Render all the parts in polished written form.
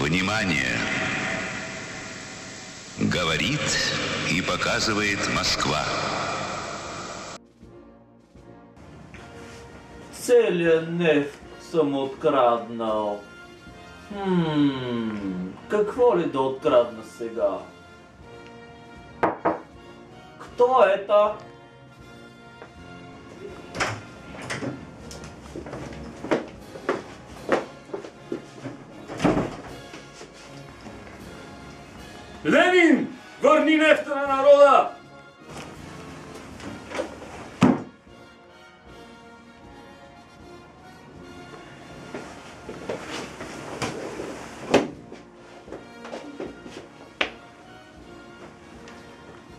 Внимание! Говорит и показывает Москва. Целият нефт съм откраднал. Какво ли да открадна сега? Кто это? Ленин! Върни нефта на народа!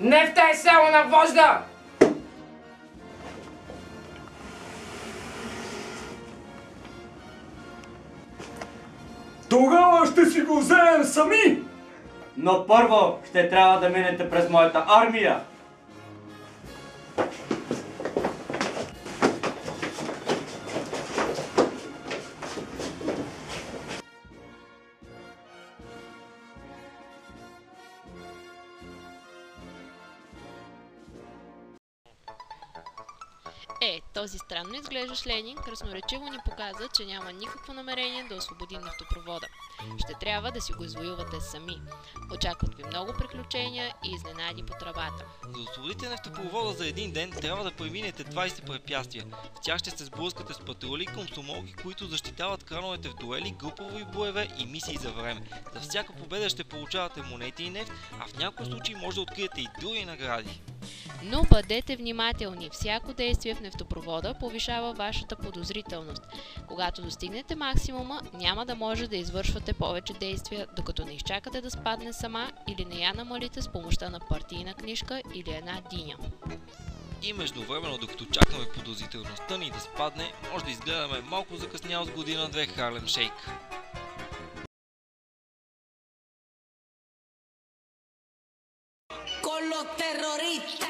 Нефта е само на вожда! Тогава ще си го вземем сами! Но първо ще трябва да минете през моята армия. Този странно изглеждащ Ленин красноречиво ни показа, че няма никакво намерение да освободи нефтопровода. Ще трябва да си го извоювате сами. Очакват ви много приключения и изненади по тръбата. За да освободите нефтопровода за един ден, трябва да преминете 20 препятствия. В тях ще се сблъскате с патрули и комсомолки, които защитават крановете в дуели, групови боеве и мисии за време. За всяка победа ще получавате монети и нефт, а в някои случаи може да откриете и други награди. Но бъдете внимателни, всяко действие в нефтопровода повишава вашата подозрителност. Когато достигнете максимума, няма да може да извършвате повече действия, докато не изчакате да спадне сама или не я намалите с помощта на партийна книжка или една диня. И междувременно, докато чакаме подозрителността ни да спадне, може да изгледаме малко закъснял с година-две Харлем Шейк. Con los terroristas.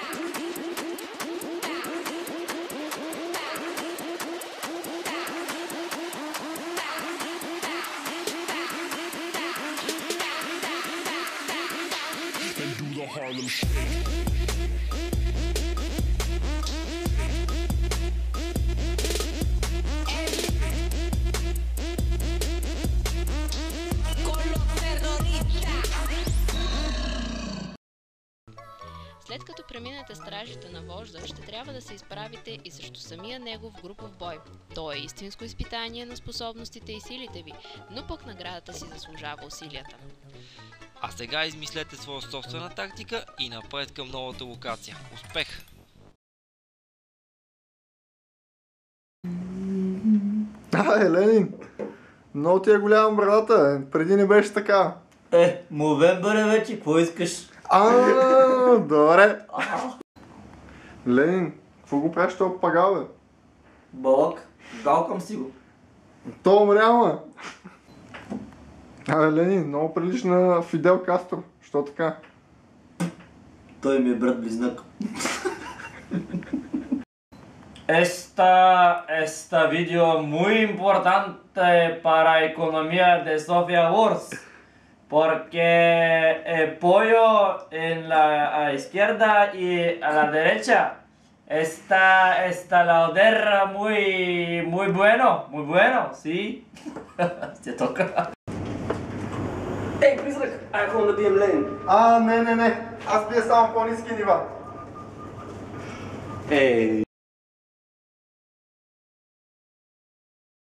And do the Harlem Shake. След като преминете стражите на вожда, ще трябва да се изправите и срещу самия негов групов бой. То е истинско изпитание на способностите и силите ви, но пък наградата си заслужава усилията. А сега измислете своя собствена тактика и напред към новата локация. Успех! Ленин! Много ти е голяма брадата, преди не беше така. Мовембър е вече, какво искаш? Добре. Ленин, какво го правиш този пагал, бе? Балък, галкам си го. То умрява. Ленин, много прилича на Фидел Кастро. Що така? Той ми е брат-близнак. Esta video muy importante para economía de Sofia Wars. Porque el pollo en la izquierda y a la derecha está la odera muy bueno, ¿sí? Te toca. Ей, призрак! Ай, ходим да бием Ленин! Не. Аз бия само по-ниски нива.